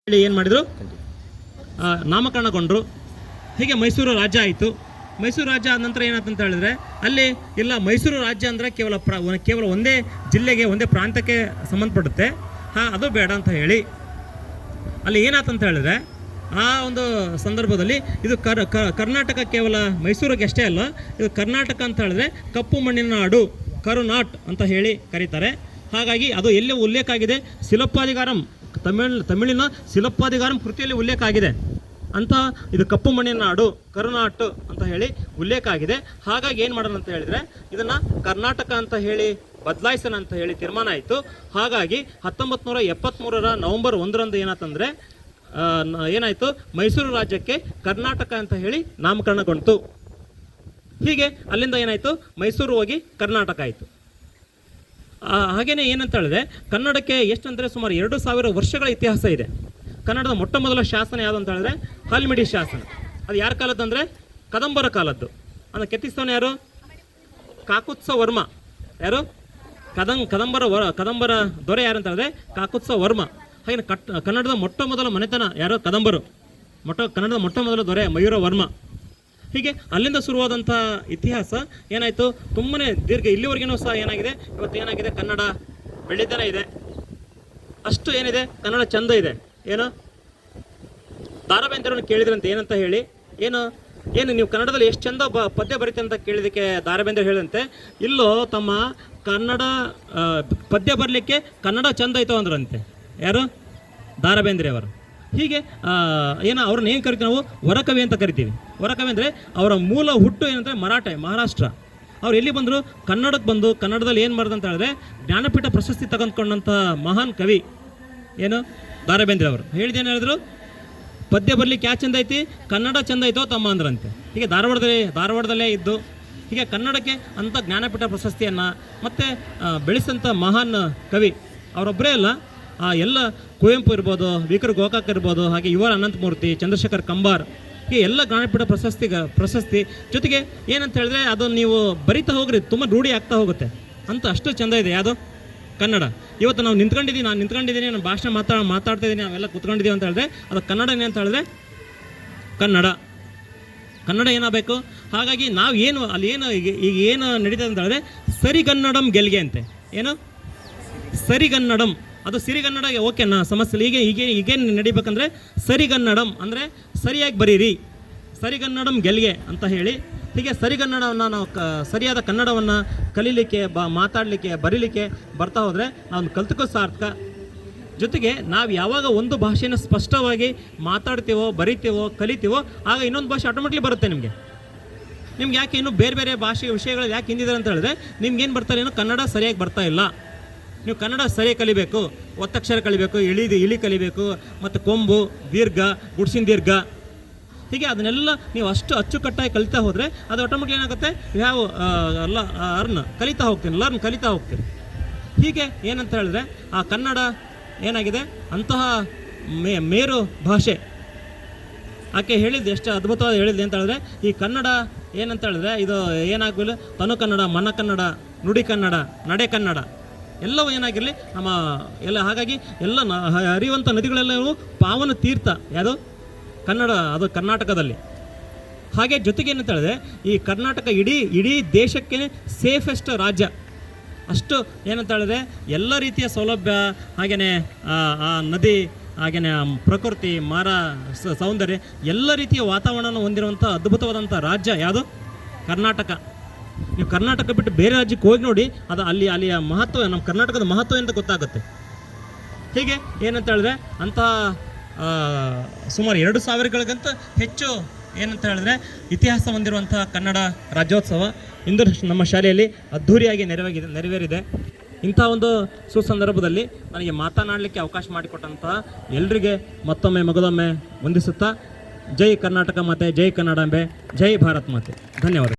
ಹೇಳಿ ಏನು ಮಾಡಿದರು, ನಾಮಕರಣಗೊಂಡರು. ಹೀಗೆ ಮೈಸೂರು ರಾಜ್ಯ ಆಯಿತು. ಮೈಸೂರು ರಾಜ್ಯ ಆದ ನಂತರ ಏನಾಯ್ತು ಅಂತ ಹೇಳಿದ್ರೆ, ಅಲ್ಲಿ ಇಲ್ಲ ಮೈಸೂರು ರಾಜ್ಯ ಅಂದರೆ ಕೇವಲ ಒಂದೇ ಜಿಲ್ಲೆಗೆ ಒಂದೇ ಪ್ರಾಂತ್ಯಕ್ಕೆ ಸಂಬಂಧಪಡುತ್ತೆ, ಅದು ಬೇಡ ಅಂತ ಹೇಳಿ ಅಲ್ಲಿ ಏನಾಯ್ತು ಅಂತ ಹೇಳಿದ್ರೆ, ಆ ಒಂದು ಸಂದರ್ಭದಲ್ಲಿ ಇದು ಕರ್ನಾಟಕ ಕೇವಲ ಮೈಸೂರಿಗೆ ಅಷ್ಟೇ ಅಲ್ಲ, ಇದು ಕರ್ನಾಟಕ ಅಂತ ಹೇಳಿದ್ರೆ ಕಪ್ಪು ಮಣ್ಣಿನ ನಾಡು, ಕರುನಾಟ್ ಅಂತ ಹೇಳಿ ಕರೀತಾರೆ. ಹಾಗಾಗಿ ಅದು ಎಲ್ಲಿ ಉಲ್ಲೇಖ ಆಗಿದೆ, ಶಿಲಪ್ಪಾಧಿಕಾರಂ ತಮಿಳಿನ ಶಿಲಪ್ಪಾಧಿಕಾರಂ ಕೃತಿಯಲ್ಲಿ ಉಲ್ಲೇಖ ಆಗಿದೆ ಅಂತ. ಇದು ಕಪ್ಪು ಮಣ್ಣಿನ ನಾಡು ಕರುನಾಟ್ ಅಂತ ಹೇಳಿ ಉಲ್ಲೇಖ ಆಗಿದೆ. ಹಾಗಾಗಿ ಏನು ಮಾಡೋಣ ಅಂತ ಹೇಳಿದರೆ, ಇದನ್ನು ಕರ್ನಾಟಕ ಅಂತ ಹೇಳಿ ಬದಲಾಯಿಸೋಣ ಅಂತ ಹೇಳಿ ತೀರ್ಮಾನ ಆಯಿತು. ಹಾಗಾಗಿ 1973 ನವೆಂಬರ್ 1 ಏನಾಯ್ತಂದರೆ ಏನಾಯಿತು, ಮೈಸೂರು ರಾಜ್ಯಕ್ಕೆ ಕರ್ನಾಟಕ ಅಂತ ಹೇಳಿ ನಾಮಕರಣಗೊಂಡಿತು. ಹೀಗೆ ಅಲ್ಲಿಂದ ಏನಾಯಿತು, ಮೈಸೂರು ಹೋಗಿ ಕರ್ನಾಟಕ ಆಯಿತು. ಹಾಗೆಯೇ ಏನಂತ ಹೇಳಿದ್ರೆ, ಕನ್ನಡಕ್ಕೆ ಎಷ್ಟಂದರೆ ಸುಮಾರು 2000 ವರ್ಷಗಳ ಇತಿಹಾಸ ಇದೆ. ಕನ್ನಡದ ಮೊಟ್ಟ ಮೊದಲ ಶಾಸನ ಯಾವುದು ಅಂತ ಹೇಳಿದ್ರೆ ಹಲ್ಮಿಡಿ ಶಾಸನ. ಅದು ಯಾರ ಕಾಲದ್ದು ಅಂದರೆ ಕದಂಬರ ಕಾಲದ್ದು. ಅಂದರೆ ಕೆತ್ತಿಸ್ತವನು ಯಾರು, ಕಾಕುತ್ಸ ವರ್ಮ. ಯಾರು, ಕದಂಬರ ದೊರೆ ಯಾರು ಅಂತ ಹೇಳಿದ್ರೆ ಕಾಕುತ್ಸ ವರ್ಮ. ಹಾಗೆ ಕನ್ನಡದ ಮೊಟ್ಟ ಮೊದಲ ಮನೆತನ ಯಾರು, ಕದಂಬರು. ಕನ್ನಡದ ಮೊಟ್ಟ ಮೊದಲ ದೊರೆ ಮಯೂರ ವರ್ಮ. ಹೀಗೆ ಅಲ್ಲಿಂದ ಶುರುವಾದಂಥ ಇತಿಹಾಸ ಏನಾಯಿತು, ತುಂಬನೇ ದೀರ್ಘ ಇಲ್ಲಿವರೆಗೂ ಸಹ ಏನಾಗಿದೆ, ಇವತ್ತು ಏನಾಗಿದೆ, ಕನ್ನಡ ಬೆಳೀತಾನೆ ಇದೆ. ಅಷ್ಟು ಏನಿದೆ, ಕನ್ನಡ ಚಂದ ಇದೆ. ಏನು ದಾರಾಬೇಂದ್ರವನ್ನು ಕೇಳಿದ್ರಂತೆ, ಏನಂತ ಹೇಳಿ, ಏನು ನೀವು ಕನ್ನಡದಲ್ಲಿ ಎಷ್ಟು ಚಂದ ಪದ್ಯ ಬರೀತೆ ಅಂತ ಕೇಳಿದಕ್ಕೆ ದಾರಾಬೇಂದ್ರ ಹೇಳಿದಂತೆ, ಇಲ್ಲೋ ತಮ್ಮ ಕನ್ನಡ ಪದ್ಯ ಬರಲಿಕ್ಕೆ ಕನ್ನಡ ಚಂದ ಆಯಿತು ಅಂದ್ರಂತೆ. ಯಾರು, ದಾರಾಬೇಂದ್ರೆ ಅವರು. ಹೀಗೆ ಅವ್ರನ್ನ ಏನು ಕರಿತೀವಿ ನಾವು, ವರಕವಿ ಅಂತ ಕರಿತೀವಿ. ವರಕವಿ ಅಂದರೆ ಅವರ ಮೂಲ ಹುಟ್ಟು ಏನಂದರೆ ಮಹಾರಾಷ್ಟ್ರ. ಅವ್ರು ಎಲ್ಲಿ ಬಂದರು, ಕನ್ನಡಕ್ಕೆ ಬಂದು ಕನ್ನಡದಲ್ಲಿ ಏನು ಮಾಡಿದೆ ಅಂತ ಹೇಳಿದ್ರೆ ಜ್ಞಾನಪೀಠ ಪ್ರಶಸ್ತಿ ತೆಗೆದುಕೊಂಡಂಥ ಮಹಾನ್ ಕವಿ ಏನು, ದಾರಾಬೇಂದ್ರೆ ಅವರು. ಹೇಳಿದೇನು ಹೇಳಿದ್ರು, ಪದ್ಯ ಬರಲಿಕ್ಕೆ ಯಾ ಚಂದ ಐತಿ, ಕನ್ನಡ ಚಂದ ಐತೋ ತಮ್ಮ ಅಂದ್ರಂತೆ. ಹೀಗೆ ಧಾರವಾಡದಲ್ಲೇ ಇದ್ದು ಹೀಗೆ ಕನ್ನಡಕ್ಕೆ ಅಂಥ ಜ್ಞಾನಪೀಠ ಪ್ರಶಸ್ತಿಯನ್ನು ಮತ್ತು ಬೆಳೆಸಂಥ ಮಹಾನ್ ಕವಿ ಅವರೊಬ್ಬರೇ ಅಲ್ಲ, ಎಲ್ಲ ಕುವೆಂಪು ಇರ್ಬೋದು, ವಿಕ್ರ ಗೋಕಾಕ್ ಇರ್ಬೋದು, ಹಾಗೆ ಯುವ ಅನಂತಮೂರ್ತಿ, ಚಂದ್ರಶೇಖರ್ ಕಂಬಾರ್, ಹೀಗೆ ಎಲ್ಲ ಜ್ಞಾನಪೀಠ ಪ್ರಶಸ್ತಿ ಜೊತೆಗೆ ಏನಂತ ಹೇಳಿದ್ರೆ, ಅದನ್ನು ನೀವು ಬರಿತಾ ಹೋಗ್ರಿ, ತುಂಬ ರೂಢಿ ಆಗ್ತಾ ಹೋಗುತ್ತೆ ಅಂತ. ಅಷ್ಟು ಚೆಂದ ಇದೆ ಯಾವುದು, ಕನ್ನಡ. ಇವತ್ತು ನಾವು ನಾನು ನಿಂತ್ಕೊಂಡಿದ್ದೀನಿ, ನಾನು ಭಾಷಣ ಮಾತಾಡ್ತಾ ಇದ್ದೀನಿ, ನಾವೆಲ್ಲ ಕೂತ್ಕೊಂಡಿದ್ದೀವಿ ಅಂತ ಹೇಳಿದ್ರೆ ಅದು ಕನ್ನಡ ಅಂತ ಹೇಳಿದ್ರೆ ಕನ್ನಡ ಏನಾಗಬೇಕು. ಹಾಗಾಗಿ ನಾವು ಏನು ಅಲ್ಲಿ ಏನು ನಡೀತದೆ ಅಂತ ಹೇಳಿದ್ರೆ ಸರಿಗನ್ನಡಂ ಗೆಲ್ಗೆ ಅಂತೆ. ಏನು ಸರಿಗನ್ನಡಂ, ಅದು ಸಿರಿಗನ್ನಡ ಓಕೆನಾ, ಸಮಸ್ಯೆ. ಈಗೇನು ನಡಿಬೇಕಂದ್ರೆ ಸರಿಗನ್ನಡಂ ಅಂದರೆ ಸರಿಯಾಗಿ ಬರೀರಿ, ಸರಿಗನ್ನಡಂ ಗೆಲ್ಗೆ ಅಂತ ಹೇಳಿ. ಹೀಗೆ ಸರಿಗನ್ನಡವನ್ನು ನಾವು ಸರಿಯಾದ ಕನ್ನಡವನ್ನು ಕಲೀಲಿಕ್ಕೆ, ಮಾತಾಡಲಿಕ್ಕೆ, ಬರೀಲಿಕ್ಕೆ ಬರ್ತಾ ಹೋದರೆ ನಾವು ಕಲ್ತಕ್ಕೂ ಸಾರ್ಥಕ. ಜೊತೆಗೆ ನಾವು ಯಾವಾಗ ಒಂದು ಭಾಷೆನ ಸ್ಪಷ್ಟವಾಗಿ ಮಾತಾಡ್ತೀವೋ, ಬರಿತೀವೋ, ಕಲಿತೀವೋ, ಆಗ ಇನ್ನೊಂದು ಭಾಷೆ ಆಟೋಮೆಟಿಕ್ಲಿ ಬರುತ್ತೆ ನಿಮಗೆ. ಯಾಕೆ ಇನ್ನೂ ಬೇರೆ ಭಾಷೆ ವಿಷಯಗಳು ಯಾಕೆ ಹಿಂದಿದ್ದಾರೆ ಅಂತ ಹೇಳಿದ್ರೆ, ನಿಮ್ಗೇನು ಬರ್ತಾರೆ, ಏನೋ ಕನ್ನಡ ಸರಿಯಾಗಿ ಬರ್ತಾ ಇಲ್ಲ. ನೀವು ಕನ್ನಡ ಸರಿಯಾಗಿ ಕಲಿಬೇಕು, ಒತ್ತಕ್ಷರ ಕಲಿಬೇಕು, ಇಳಿ ಕಲಿಬೇಕು, ಮತ್ತು ಕೊಂಬು, ದೀರ್ಘ, ಗುಡ್ಸಿನ ದೀರ್ಘ, ಹೀಗೆ ಅದನ್ನೆಲ್ಲ ನೀವು ಅಷ್ಟು ಅಚ್ಚುಕಟ್ಟಾಗಿ ಕಲಿತಾ ಹೋದರೆ ಅದು ಆಟೋಮೆಟಿಕ್ ಏನಾಗುತ್ತೆ, ಲರ್ನ್ ಕಲಿತಾ ಹೋಗ್ತೀನಿ. ಹೀಗೆ ಏನಂತ ಹೇಳಿದ್ರೆ ಆ ಕನ್ನಡ ಏನಾಗಿದೆ, ಅಂತಹ ಮೇರು ಭಾಷೆ. ಆಕೆ ಹೇಳಿದ್ದು ಎಷ್ಟು ಅದ್ಭುತವಾಗಿ ಹೇಳಿದ್ದೆ ಅಂತ ಹೇಳಿದ್ರೆ, ಈ ಕನ್ನಡ ಏನಂತ ಹೇಳಿದ್ರೆ ಇದು ಏನಾಗಲಿ, ತನು ಕನ್ನಡ, ಮನ ಕನ್ನಡ, ನುಡಿ ಕನ್ನಡ, ನಡೆ ಕನ್ನಡ ಎಲ್ಲವೂ ಏನಾಗಿರಲಿ ನಮ್ಮ ಎಲ್ಲ. ಹಾಗಾಗಿ ಎಲ್ಲ ಹರಿಯುವಂಥ ನದಿಗಳೆಲ್ಲವೂ ಪಾವನ ತೀರ್ಥ ಯಾವುದು, ಕನ್ನಡ, ಅದು ಕರ್ನಾಟಕದಲ್ಲಿ. ಹಾಗೆ ಜೊತೆಗೆ ಏನಂತ ಹೇಳಿದ್ರೆ ಈ ಕರ್ನಾಟಕ ಇಡೀ ದೇಶಕ್ಕೆ ಸೇಫೆಸ್ಟ್ ರಾಜ್ಯ. ಅಷ್ಟು ಏನಂತ ಹೇಳಿದ್ರೆ ಎಲ್ಲ ರೀತಿಯ ಸೌಲಭ್ಯ, ಹಾಗೆಯೇ ಆ ನದಿ, ಹಾಗೆಯೇ ಪ್ರಕೃತಿ, ಮರ, ಸೌಂದರ್ಯ, ಎಲ್ಲ ರೀತಿಯ ವಾತಾವರಣವನ್ನು ಹೊಂದಿರುವಂಥ ಅದ್ಭುತವಾದಂಥ ರಾಜ್ಯ ಯಾವುದು, ಕರ್ನಾಟಕ. ನೀವು ಕರ್ನಾಟಕ ಬಿಟ್ಟು ಬೇರೆ ರಾಜ್ಯಕ್ಕೆ ಹೋಗಿ ನೋಡಿ, ಅದು ಅಲ್ಲಿಯ ಮಹತ್ವ, ನಮ್ಮ ಕರ್ನಾಟಕದ ಮಹತ್ವ ಅಂತ ಗೊತ್ತಾಗುತ್ತೆ. ಹೀಗೆ ಏನಂತ ಹೇಳಿದ್ರೆ ಅಂತಹ ಸುಮಾರು 2000ಗಳಿಗಿಂತ ಹೆಚ್ಚು ಏನಂತ ಹೇಳಿದ್ರೆ ಇತಿಹಾಸ ಹೊಂದಿರುವಂತಹ ಕನ್ನಡ ರಾಜ್ಯೋತ್ಸವ ಇಂದು ನಮ್ಮ ಶಾಲೆಯಲ್ಲಿ ಅದ್ಧೂರಿಯಾಗಿ ನೆರವೇರಿದೆ. ಇಂಥ ಒಂದು ಸುಸಂದರ್ಭದಲ್ಲಿ ನನಗೆ ಮಾತನಾಡಲಿಕ್ಕೆ ಅವಕಾಶ ಮಾಡಿಕೊಟ್ಟಂತಹ ಎಲ್ಲರಿಗೆ ಮತ್ತೊಮ್ಮೆ ಮಗದೊಮ್ಮೆ ವಂದಿಸುತ್ತಾ, ಜೈ ಕರ್ನಾಟಕ ಮಾತೆ, ಜೈ ಕನ್ನಡಾಂಬೆ, ಜೈ ಭಾರತ್ ಮಾತೆ. ಧನ್ಯವಾದ.